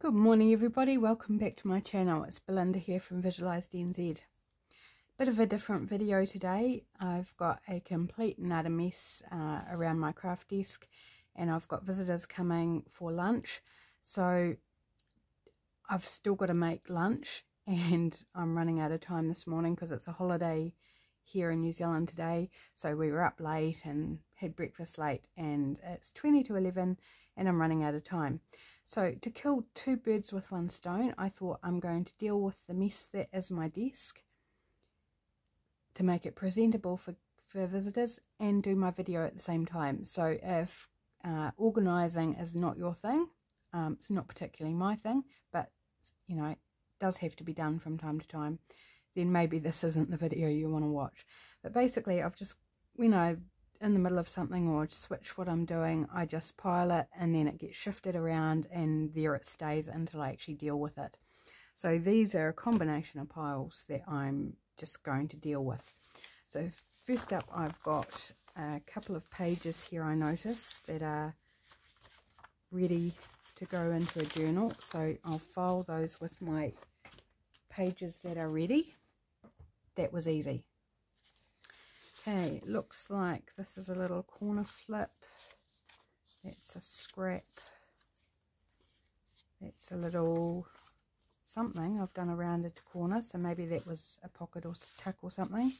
Good morning everybody, welcome back to my channel. It's Belinda here from Visualised NZ. Bit of a different video today. I've got a complete and utter mess around my craft desk, and I've got visitors coming for lunch, so I've still got to make lunch, and I'm running out of time this morning because it's a holiday here in New Zealand today. So we were up late and had breakfast late, and it's 20 to 11 and I'm running out of time. So to kill two birds with one stone, I thought I'm going to deal with the mess that is my desk to make it presentable for visitors and do my video at the same time. So if organising is not your thing, it's not particularly my thing, but you know, it does have to be done from time to time, then maybe this isn't the video you want to watch. But basically I've just, when I'm in the middle of something or switch what I'm doing, I just pile it and then it gets shifted around and there it stays until I actually deal with it. So these are a combination of piles that I'm just going to deal with. So first up, I've got a couple of pages here I notice that are ready to go into a journal, so I'll file those with my pages that are ready. That was easy. Okay, looks like this is a little corner flip. That's a scrap. That's a little something. I've done a rounded corner, so maybe that was a pocket or tuck or something.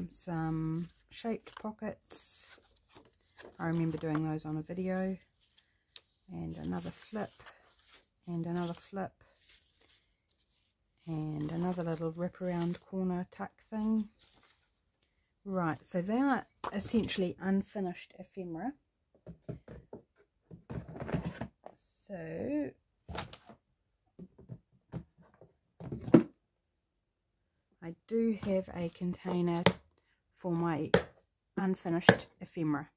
Some shaped pockets. I remember doing those on a video. And another flip. And another flip. And another little wraparound corner tuck thing. Right, so they are essentially unfinished ephemera. So I do have a container for my unfinished ephemera.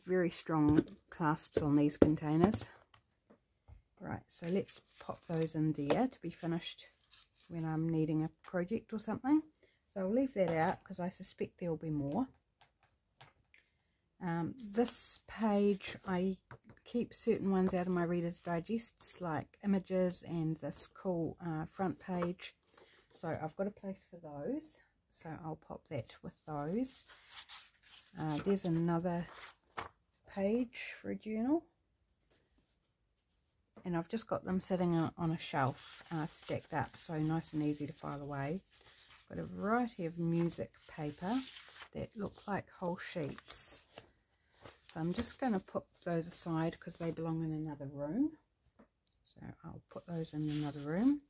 Very strong clasps on these containers. Right, so let's pop those in there to be finished when I'm needing a project or something. So I'll leave that out because I suspect there will be more. This page, I keep certain ones out of my Reader's Digests, like images and this cool front page. So I've got a place for those. So I'll pop that with those. There's another page for a journal. And I've just got them sitting on a shelf, stacked up, so nice and easy to file away. Got a variety of music paper that look like whole sheets. So I'm just going to put those aside because they belong in another room. So I'll put those in another room.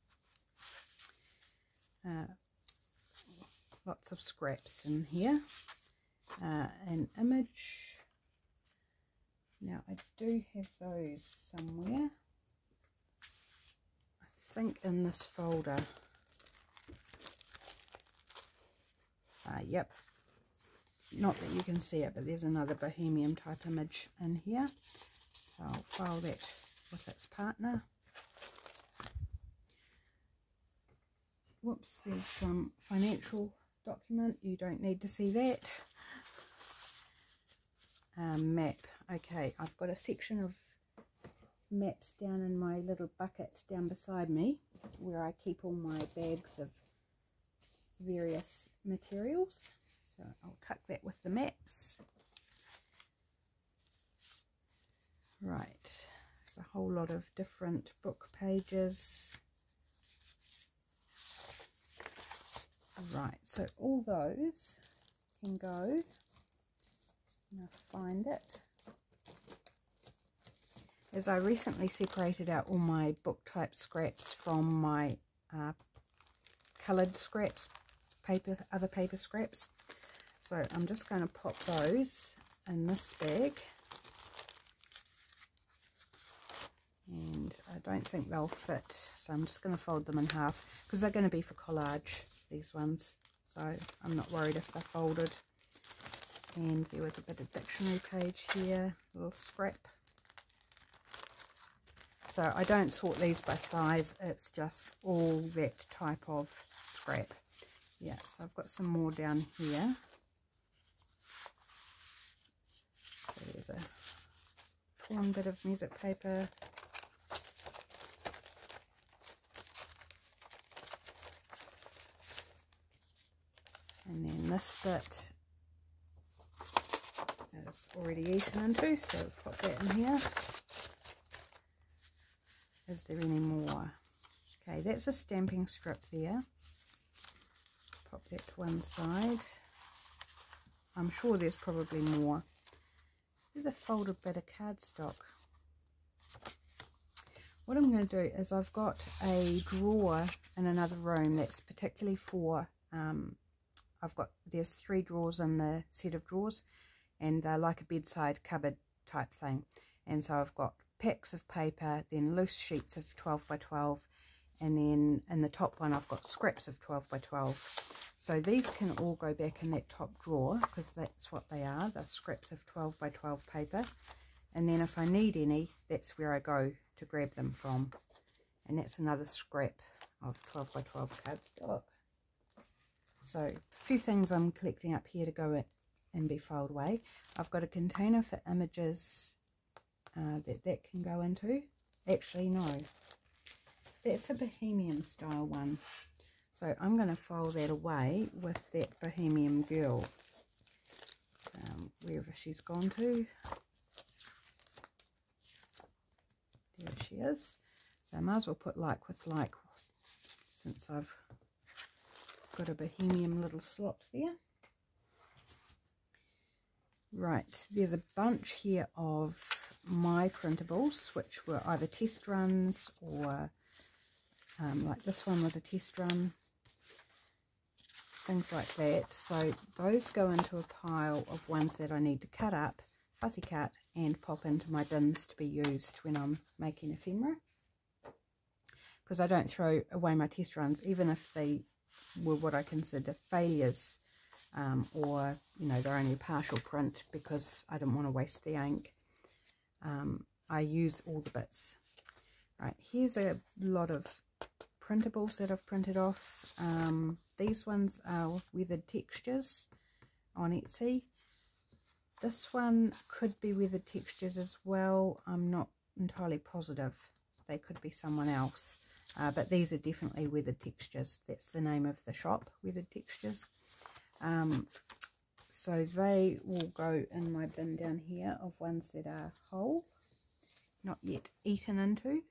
Lots of scraps in here. An image. Now I do have those somewhere. I think in this folder. Yep, not that you can see it, but there's another bohemian type image in here, so I'll file that with its partner. Whoops, there's some financial document, you don't need to see that. Map. Okay, I've got a section of maps down in my little bucket down beside me where I keep all my bags of various materials, so I'll tuck that with the maps. Right, there's a whole lot of different book pages. Right, so all those can go. Now find it. As I recently separated out all my book type scraps from my coloured scraps, other paper scraps, so I'm just going to pop those in this bag, and I don't think they'll fit, so I'm just going to fold them in half because they're going to be for collage, these ones, so I'm not worried if they're folded. And there was a bit of dictionary page here, a little scrap. So I don't sort these by size, it's just all that type of scrap. Yeah, so I've got some more down here. So there's a torn bit of music paper. And then this bit is already eaten into, so pop that in here. Is there any more? Okay, that's a stamping strip there. Pop that to one side. I'm sure there's probably more. There's a folded bit of cardstock. What I'm going to do is I've got a drawer in another room that's particularly for, there's 3 drawers in the set of drawers, and they're like a bedside cupboard type thing. And so I've got packs of paper, then loose sheets of 12 by 12, and then in the top one I've got scraps of 12 by 12. So these can all go back in that top drawer, because that's what they are. They're scraps of 12 by 12 paper. And then if I need any, that's where I go to grab them from. And that's another scrap of 12 by 12 cardstock. So a few things I'm collecting up here to go in and be filed away. I've got a container for images that can go into. Actually, no. That's a Bohemian style one. So I'm going to file that away with that Bohemian girl, wherever she's gone to. There she is. So I might as well put like with like, since I've got a Bohemian little slot there. Right, there's a bunch here of my printables, which were either test runs or like this one was a test run, things like that. So those go into a pile of ones that I need to cut up, fussy cut, and pop into my bins to be used when I'm making ephemera. Because I don't throw away my test runs, even if they were what I consider failures, or, you know, they're only a partial print, because I didn't want to waste the ink. I use all the bits. Right, here's a lot of printables that I've printed off. These ones are weathered textures on Etsy. This one could be weathered textures as well. I'm not entirely positive. They could be someone else. But these are definitely weathered textures. That's the name of the shop, Weathered Textures. So they will go in my bin down here of ones that are whole, not yet eaten into.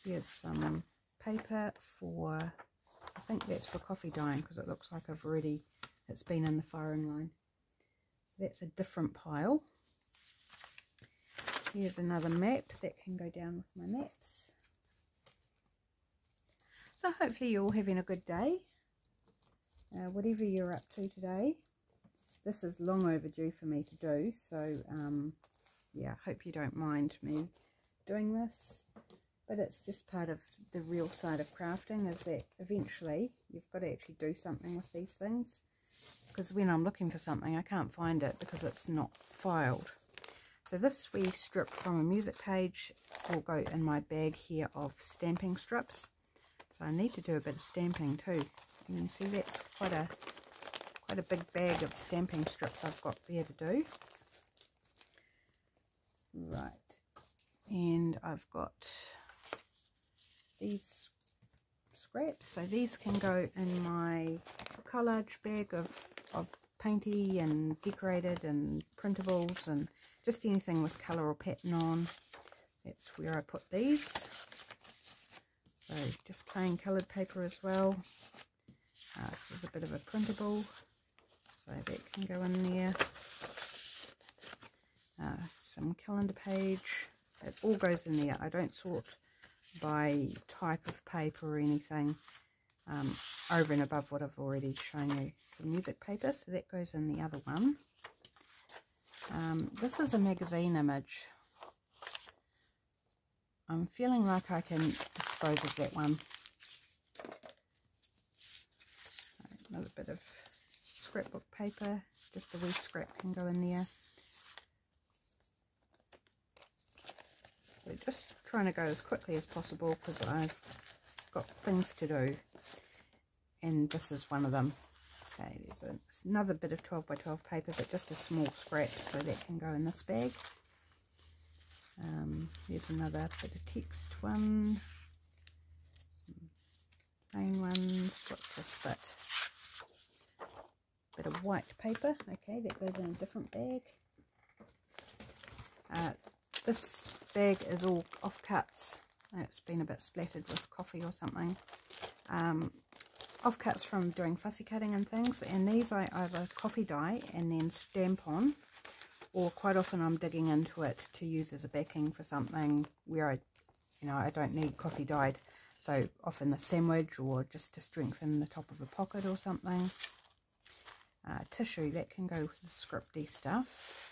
Here's some paper for, I think that's for coffee dyeing, because it looks like it's been in the firing line. So that's a different pile. Here's another map that can go down with my maps. So hopefully you're all having a good day. Whatever you're up to today. This is long overdue for me to do, so yeah, hope you don't mind me doing this. But it's just part of the real side of crafting, is that eventually you've got to actually do something with these things. Because when I'm looking for something, I can't find it because it's not filed. So this we stripped from a music page will go in my bag here of stamping strips. So I need to do a bit of stamping too. And you see that's quite a big bag of stamping strips I've got there to do. Right, and I've got these scraps, so these can go in my collage bag of painty and decorated and printables and just anything with colour or pattern on. That's where I put these. So just plain coloured paper as well. This is a bit of a printable, so that can go in there. Some calendar page, it all goes in there. I don't sort by type of paper or anything, over and above what I've already shown you. Some music paper, so that goes in the other one. This is a magazine image. I'm feeling like I can dispose of that one. Another bit of scrapbook paper, just a wee scrap can go in there. So just trying to go as quickly as possible because I've got things to do, and this is one of them. Okay, there's another bit of 12 by 12 paper, but just a small scrap, so that can go in this bag. There's another bit of text one, some plain ones. What's this bit? Bit of white paper. Okay, that goes in a different bag. This bag is all offcuts. It's been a bit splattered with coffee or something. Offcuts from doing fussy cutting and things, and these I either coffee dye and then stamp on, or quite often I'm digging into it to use as a backing for something where I don't need coffee dyed, so often a sandwich or just to strengthen the top of a pocket or something. Tissue, that can go with the scripty stuff.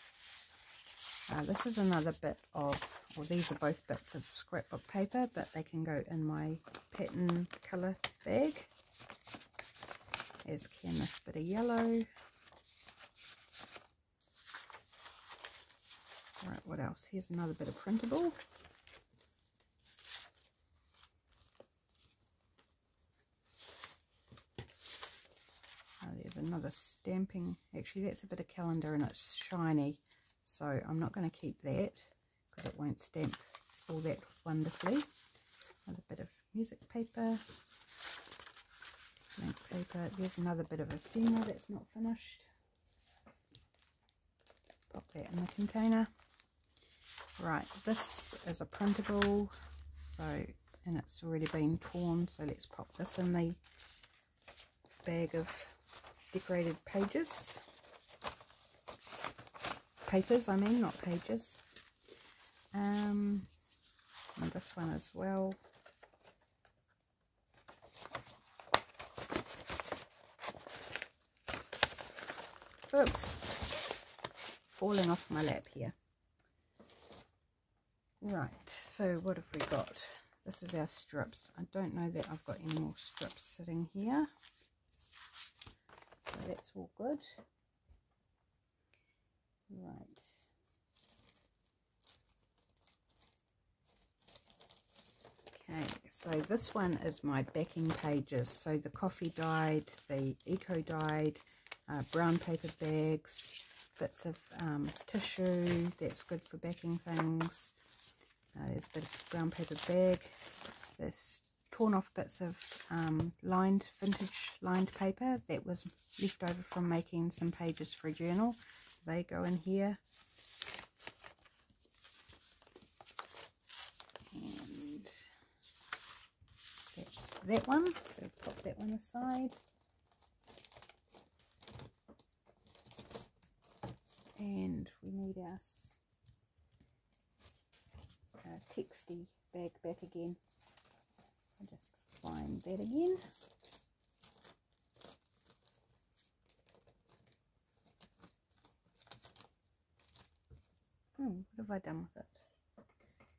This is another bit of, well, these are both bits of scrapbook paper, but they can go in my pattern colour bag. As can this bit of yellow. Right, what else? Here's another bit of printable. There's another stamping. Actually, that's a bit of calendar and it's shiny, so I'm not going to keep that because it won't stamp all that wonderfully. Another bit of music paper. Blank paper. There's another bit of ephemera that's not finished. Pop that in the container. Right, this is a printable, and it's already been torn, so let's pop this in the bag of decorated papers, I mean, not pages. And this one as well. Oops, falling off my lap here. Right, so what have we got? This is our strips. I don't know that I've got any more strips sitting here, so that's all good. Right. Okay, so this one is my backing pages. So the coffee dyed, the eco dyed, brown paper bags, bits of tissue, that's good for backing things. There's a bit of brown paper bag. There's torn off bits of vintage lined paper that was left over from making some pages for a journal. They go in here. And that's that one, so pop that one aside. And we need our texty bag back again. I'll just find that again. What have I done with it?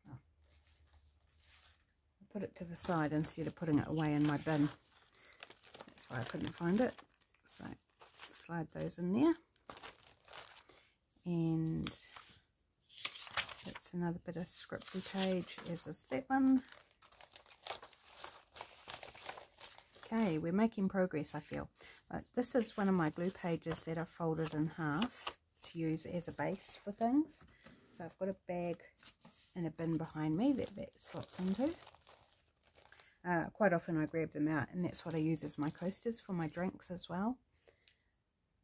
Oh. I put it to the side instead of putting it away in my bin. That's why I couldn't find it. So slide those in there. And that's another bit of scripty page, as is that one. Okay, we're making progress, I feel. This is one of my glue pages that I've folded in half to use as a base for things. So I've got a bag and a bin behind me that slots into. Quite often I grab them out, and that's what I use as my coasters for my drinks as well.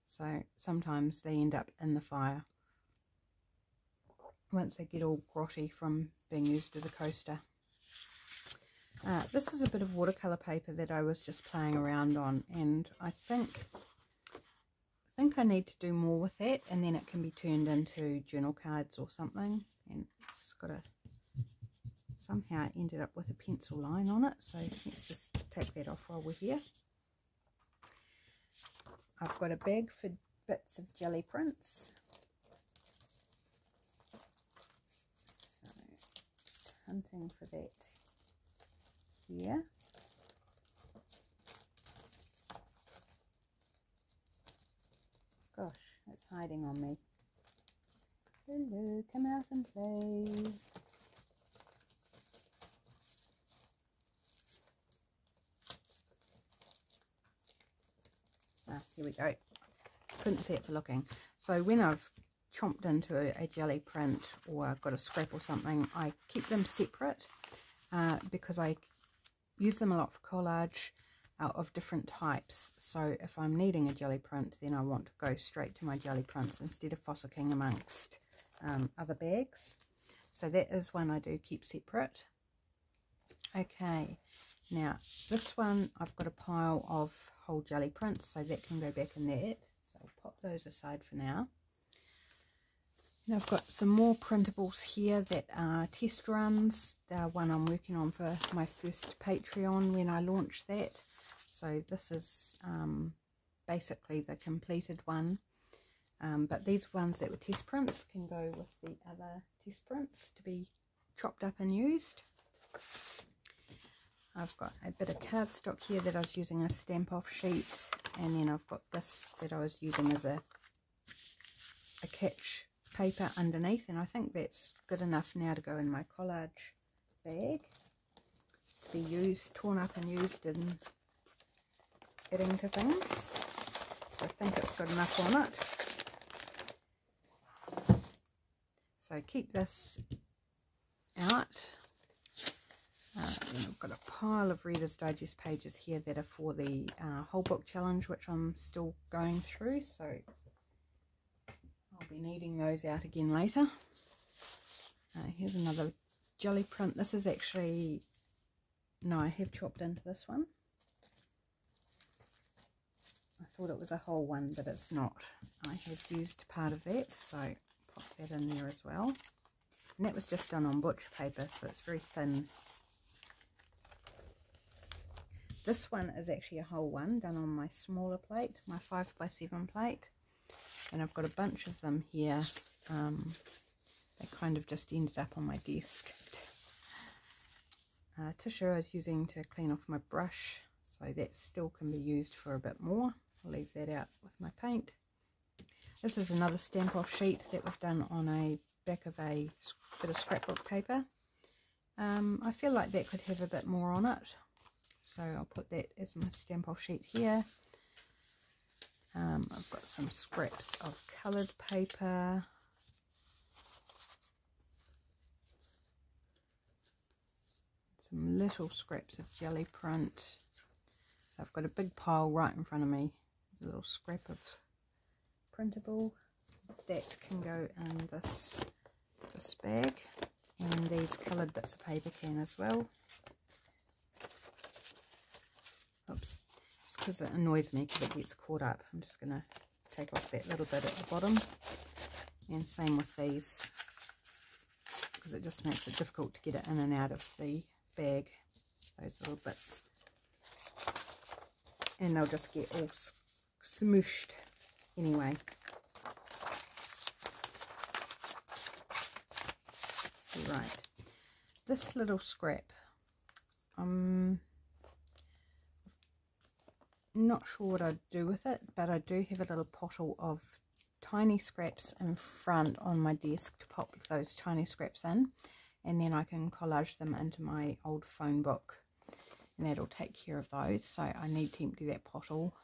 So sometimes they end up in the fire once they get all grotty from being used as a coaster. This is a bit of watercolour paper that I was just playing around on, and I think I need to do more with that, and then it can be turned into journal cards or something. And it's got a, somehow I ended up with a pencil line on it, so let's just take that off while we're here. I've got a bag for bits of jelly prints. So, hunting for that here. Gosh, it's hiding on me. Hello, come out and play. Here we go. Couldn't see it for looking. So when I've chomped into a jelly print, or I've got a scrap or something, I keep them separate because I use them a lot for collage of different types. So if I'm needing a jelly print, then I want to go straight to my jelly prints instead of fossicking amongst other bags. So that is one I do keep separate. Okay, now this one I've got a pile of whole jelly prints, so that can go back in there. So I'll pop those aside for now. And I've got some more printables here that are test runs. They're one I'm working on for my first Patreon when I launch that. So this is basically the completed one. But these ones that were test prints can go with the other test prints to be chopped up and used. I've got a bit of cardstock here that I was using a stamp off sheet, and then I've got this that I was using as a catch paper underneath, and I think that's good enough now to go in my collage bag to be used, torn up and used in adding to things. So I think it's good enough on it. So keep this out. Then I've got a pile of Reader's Digest pages here that are for the whole book challenge, which I'm still going through, so I'll be needing those out again later. Here's another jelly print. This is actually, no, I have chopped into this one. I thought it was a whole one, but it's not. I have used part of that, so pop that in there as well. And that was just done on butcher paper, so it's very thin. This one is actually a whole one done on my smaller plate, my 5x7 plate. And I've got a bunch of them here. They kind of just ended up on my desk. Tissue I was using to clean off my brush, so that still can be used for a bit more. I'll leave that out with my paint. This is another stamp off sheet that was done on a back of a bit of scrapbook paper. I feel like that could have a bit more on it, so I'll put that as my stamp off sheet here. I've got some scraps of coloured paper, some little scraps of jelly print. So I've got a big pile right in front of me. There's a little scrap of printable that can go in this bag, and these coloured bits of paper can as well. Oops, just because it annoys me because it gets caught up, I'm just going to take off that little bit at the bottom. And same with these, because it just makes it difficult to get it in and out of the bag, those little bits, and they'll just get all smooshed anyway. Right, this little scrap, I'm not sure what I'd do with it, but I do have a little pottle of tiny scraps in front on my desk to pop those tiny scraps in, and then I can collage them into my old phone book, and that'll take care of those. So I need to empty that pottle.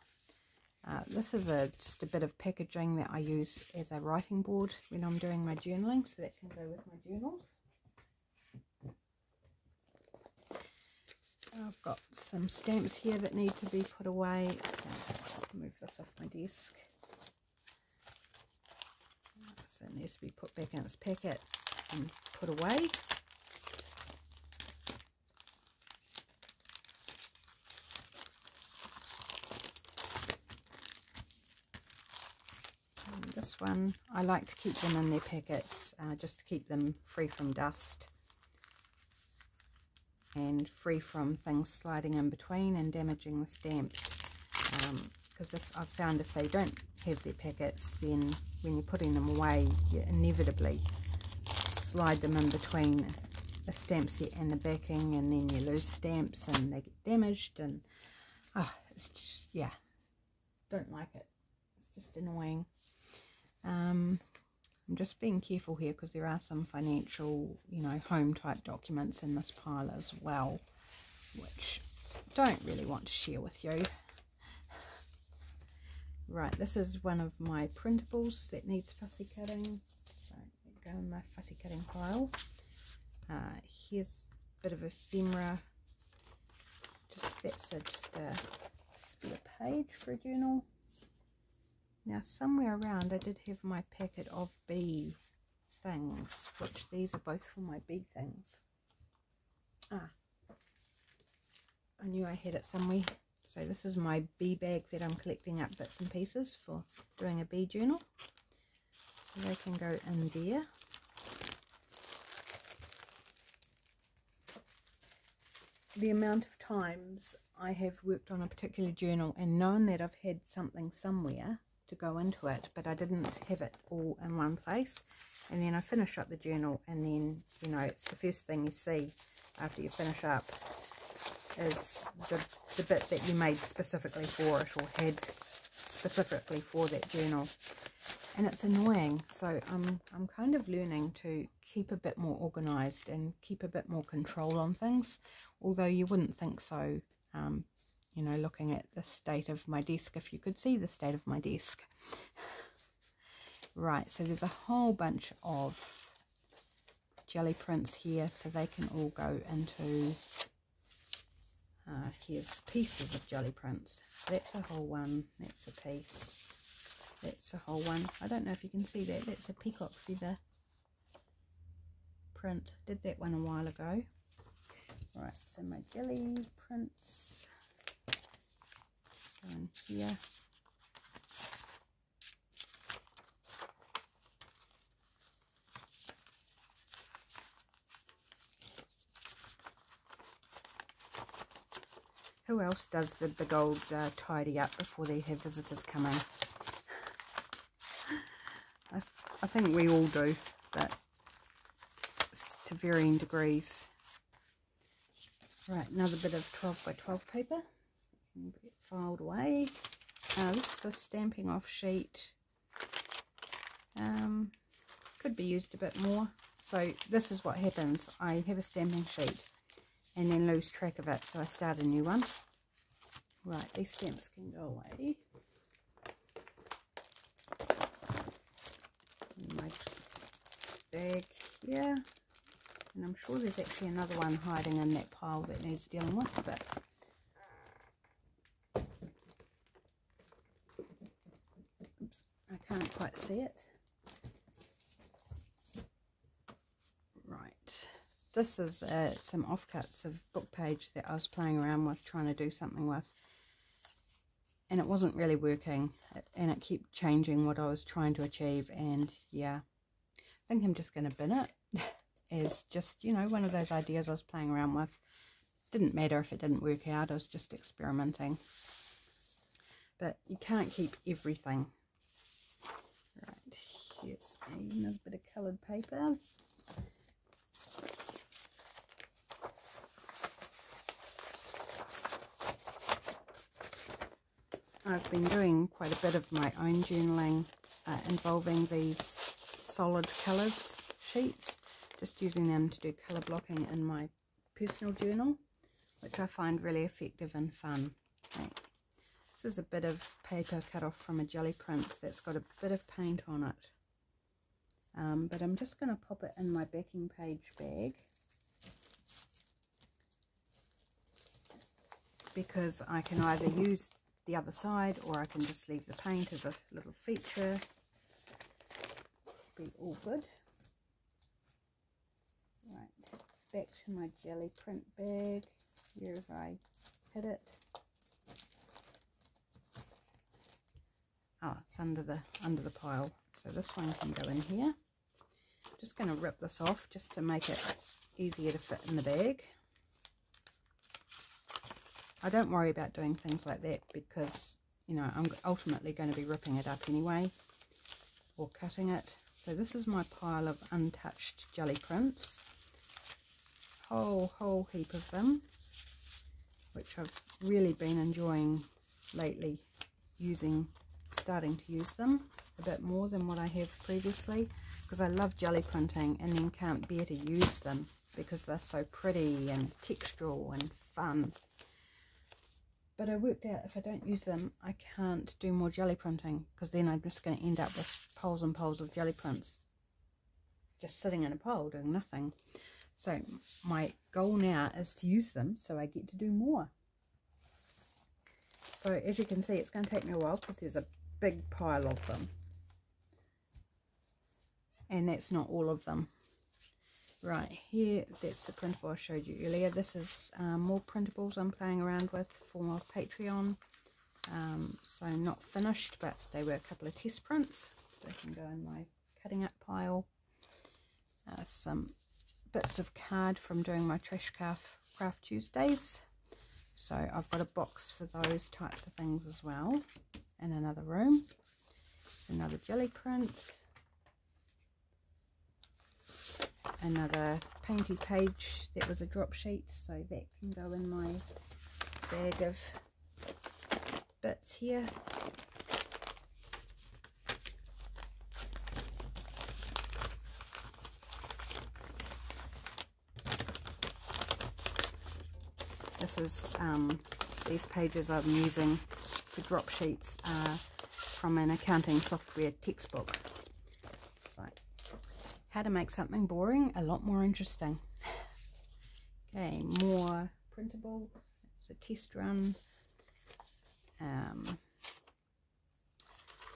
This is just a bit of packaging that I use as a writing board when I'm doing my journaling, so that can go with my journals. I've got some stamps here that need to be put away, so I'll just move this off my desk. So it needs to be put back in its packet and put away. And this one, I like to keep them in their packets just to keep them free from dust and free from things sliding in between and damaging the stamps, because I've found if they don't have their packets, then when you're putting them away, you inevitably slide them in between the stamp set and the backing, and then you lose stamps and they get damaged, and it's just, yeah, don't like it. It's just annoying. I'm just being careful here because there are some financial, home type documents in this pile as well, which I don't really want to share with you. Right, this is one of my printables that needs fussy cutting. So go in my fussy cutting pile. Here's a bit of ephemera. That's just a spare page for a journal. Now somewhere around I did have my packet of bee things, which these are both for my bee things. I knew I had it somewhere. So this is my bee bag that I'm collecting up bits and pieces for doing a bee journal. So they can go in there. The amount of times I have worked on a particular journal and known that I've had something somewhere to go into it, but I didn't have it all in one place, and then I finish up the journal, and then, you know, it's the first thing you see after you finish up is the bit that you made specifically for it, or had specifically for that journal, and it's annoying. So I'm kind of learning to keep a bit more organized and keep a bit more control on things, although you wouldn't think so, you know, looking at the state of my desk, if you could see the state of my desk. Right, so there's a whole bunch of jelly prints here, so they can all go into, here's pieces of jelly prints. So that's a whole one, that's a piece, that's a whole one. I don't know if you can see that, that's a peacock feather print. Did that one a while ago. Right, so my jelly prints go in here. Who else does the big old tidy up before they have visitors come in? I think we all do, but it's to varying degrees. Right, another bit of 12 by 12 paper. Can get filed away. This is a stamping off sheet. Could be used a bit more. So this is what happens. I have a stamping sheet and then lose track of it, so I start a new one. Right, these stamps can go away. In my bag here, and I'm sure there's actually another one hiding in that pile that needs dealing with, but oops, I can't quite see it. Right, this is some offcuts of book page that I was playing around with, trying to do something with, and it wasn't really working, and it kept changing what I was trying to achieve. And yeah, I think I'm just going to bin it as just, you know, one of those ideas I was playing around with. Didn't matter if it didn't work out, I was just experimenting. But you can't keep everything. Right, here's another bit of coloured paper. I've been doing quite a bit of my own journaling involving these solid colours sheets, just using them to do colour blocking in my personal journal, which I find really effective and fun. Okay. This is a bit of paper cut off from a jelly print that's got a bit of paint on it, but I'm just going to pop it in my backing page bag, because I can either use the other side or I can just leave the paint as a little feature. Be all good. Right, back to my jelly print bag. Where have I hid it? Oh, it's under the pile. So this one can go in here. I'm just going to rip this off just to make it easier to fit in the bag. I don't worry about doing things like that because, you know, I'm ultimately going to be ripping it up anyway, or cutting it. So this is my pile of untouched jelly prints. Whole heap of them, which I've really been enjoying lately, starting to use them a bit more than what I have previously, because I love jelly printing and then can't bear to use them because they're so pretty and textural and fun. But I worked out if I don't use them, I can't do more jelly printing, because then I'm just going to end up with piles and piles of jelly prints just sitting in a pile doing nothing. So my goal now is to use them so I get to do more. So as you can see, it's going to take me a while because there's a big pile of them. And that's not all of them. Right, here, that's the printable I showed you earlier. This is more printables I'm playing around with for Patreon. So not finished, but they were a couple of test prints. So they can go in my cutting up pile. Some bits of card from doing my Trash Craft Tuesdays. So I've got a box for those types of things as well in another room. It's another jelly print. Another painty page that was a drop sheet, so that can go in my bag of bits here. This is these pages I'm using for drop sheets from an accounting software textbook. How to make something boring a lot more interesting. Okay, more printable. It's a test run.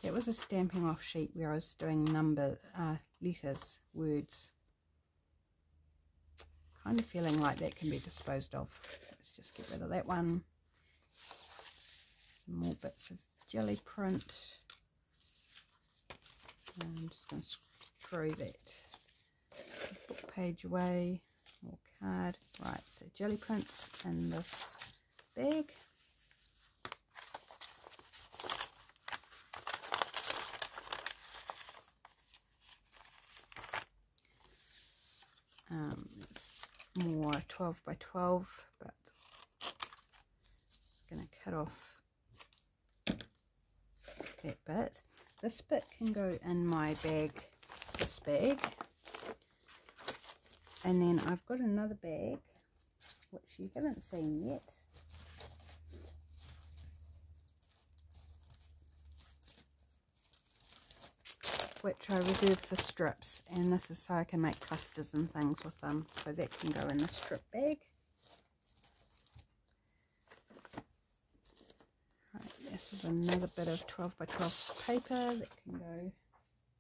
It was a stamping off sheet where I was doing letters, words. Kind of feeling like that can be disposed of. Let's just get rid of that one. Some more bits of jelly print. I'm just going to screw that book page away. More card. Right, so jelly prints in this bag. It's more 12 by 12, but just going to cut off that bit. This bit can go in my bag, this bag. And then I've got another bag, which you haven't seen yet. Which I reserve for strips, and this is so I can make clusters and things with them. So that can go in the strip bag. Right, this is another bit of 12 by 12 paper that can go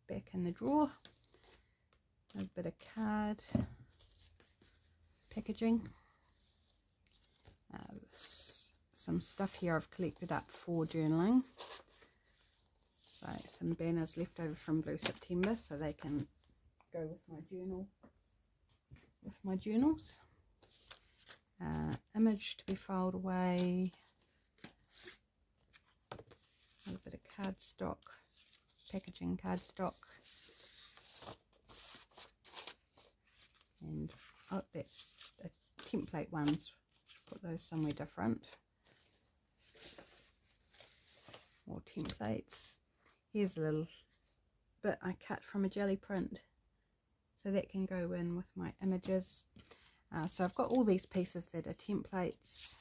back in the drawer. A bit of card packaging. Some stuff here I've collected up for journaling. So some banners left over from Blue September, so they can go with my journal, with my journals. Image to be filed away. A little bit of cardstock, packaging cardstock. And oh, that's the template ones. Put those somewhere different. More templates. Here's a little bit I cut from a jelly print, so that can go in with my images. So I've got all these pieces that are templates,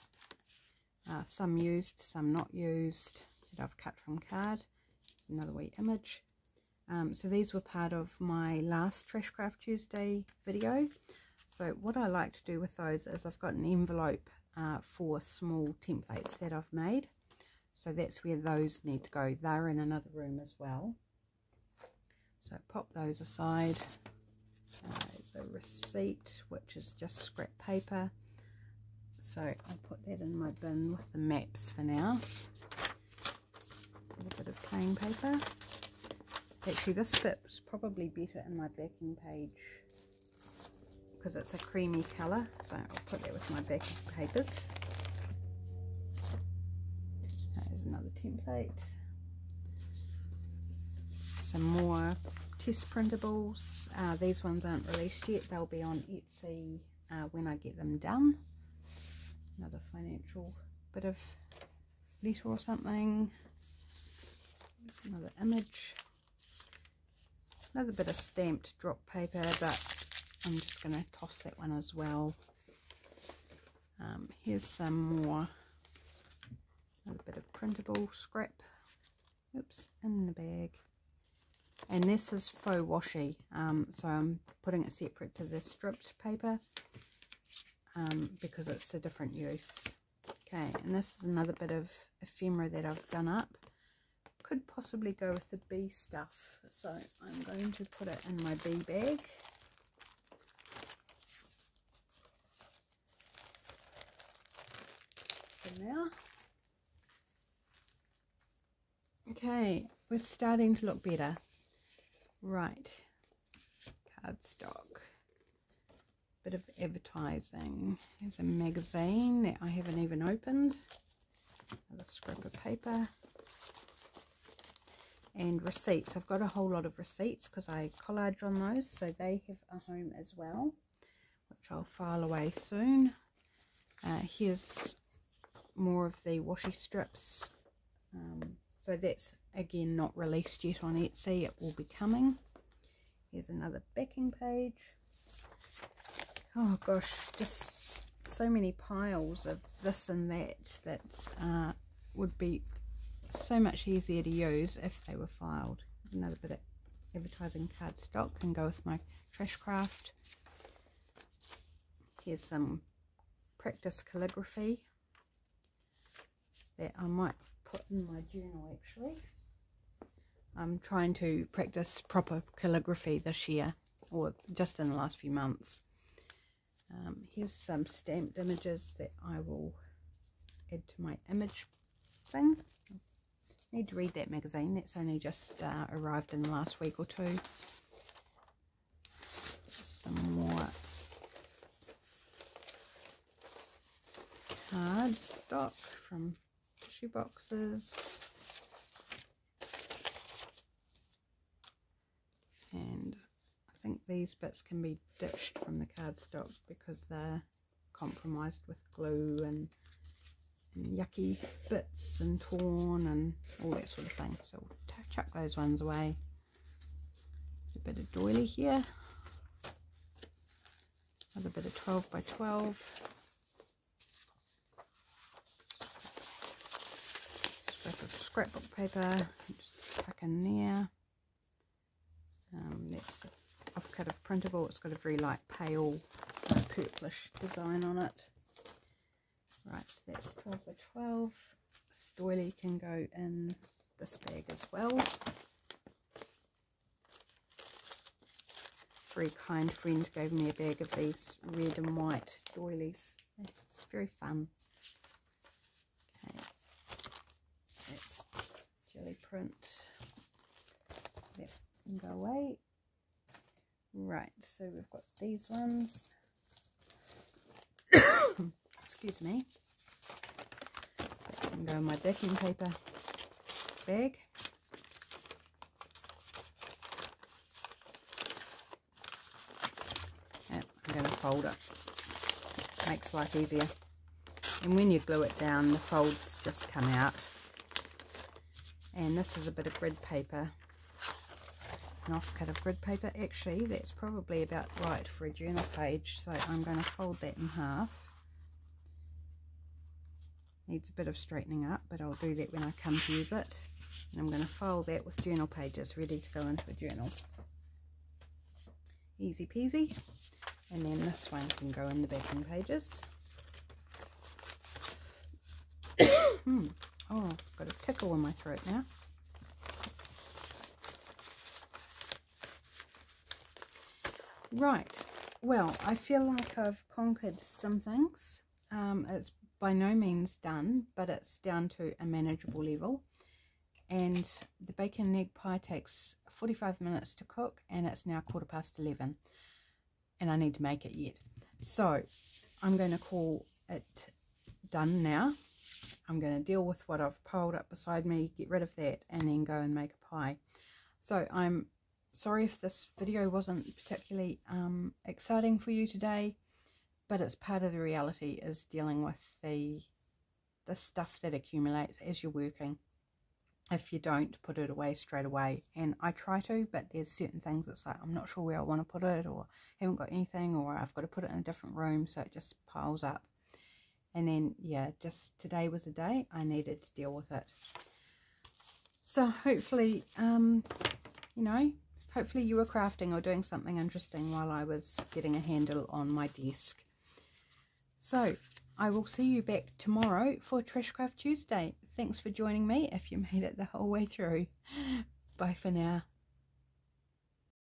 some used, some not used, that I've cut from card. It's another wee image. So these were part of my last Trash Craft Tuesday video. So what I like to do with those is I've got an envelope for small templates that I've made. So that's where those need to go. They're in another room as well. So pop those aside. There's a receipt, which is just scrap paper. So I'll put that in my bin with the maps for now. A little bit of plain paper. Actually, this bit's probably better in my backing page because it's a creamy colour. So I'll put that with my backing papers. There's another template. Some more test printables. These ones aren't released yet. They'll be on Etsy when I get them done. Another financial bit of letter or something. There's another image. Another bit of stamped drop paper, but I'm just going to toss that one as well. Here's some more a bit of printable scrap, oops, in the bag. And this is faux washi, so I'm putting it separate to the stripped paper because it's a different use. Okay, and this is another bit of ephemera that I've done up. Could possibly go with the bee stuff, so I'm going to put it in my bee bag. For now. Okay, we're starting to look better. Right, cardstock, bit of advertising. Here's a magazine that I haven't even opened, another scrap of paper, and receipts. I've got a whole lot of receipts because I collage on those, so they have a home as well, which I'll file away soon. Here's more of the washi strips. So that's again not released yet on Etsy, it will be coming. Here's another backing page. Oh gosh, just so many piles of this and that would be so much easier to use if they were filed. Here's another bit of advertising cardstock, can go with my trash craft. Here's some practice calligraphy that I might put in my journal actually. I'm trying to practice proper calligraphy this year, or just in the last few months. Here's some stamped images that I will add to my image thing. Need to read that magazine, that's only just arrived in the last week or two. Some more cardstock from tissue boxes, and I think these bits can be ditched from the cardstock because they're compromised with glue and yucky bits and torn and all that sort of thing, so we'll chuck those ones away. There's a bit of doily here, another bit of 12 by 12. Of scrapbook paper, just tuck in there. That's an offcut of printable. It's got a very light pale purplish design on it. Right, so that's 12 by 12. This doily can go in this bag as well. Very kind friend gave me a bag of these red and white doilies. Very fun. Okay. That's jelly print. That can go away. Right, so we've got these ones. Excuse me. So that can go in my backing paper bag. Yep, I'm going to fold it. Makes life easier. And when you glue it down, the folds just come out. And this is a bit of grid paper, an offcut of grid paper. Actually, that's probably about right for a journal page, so I'm going to fold that in half. Needs a bit of straightening up, but I'll do that when I come to use it. And I'm going to fold that with journal pages ready to go into a journal. Easy peasy. And then this one can go in the backing pages. Oh, I've got a tickle in my throat now. Right, well, I feel like I've conquered some things. It's by no means done, but it's down to a manageable level. And the bacon and egg pie takes 45 minutes to cook, and it's now 11:15. And I need to make it yet. So I'm going to call it done now. I'm going to deal with what I've piled up beside me, get rid of that, and then go and make a pie. So I'm sorry if this video wasn't particularly exciting for you today, but it's part of the reality, is dealing with the stuff that accumulates as you're working. If you don't put it away straight away, and I try to, but there's certain things it's like I'm not sure where I want to put it, or haven't got anything, or I've got to put it in a different room, so it just piles up. And then, yeah, just today was a day I needed to deal with it. So hopefully, you know, hopefully you were crafting or doing something interesting while I was getting a handle on my desk. So I will see you back tomorrow for Trashcraft Tuesday. Thanks for joining me if you made it the whole way through. Bye for now.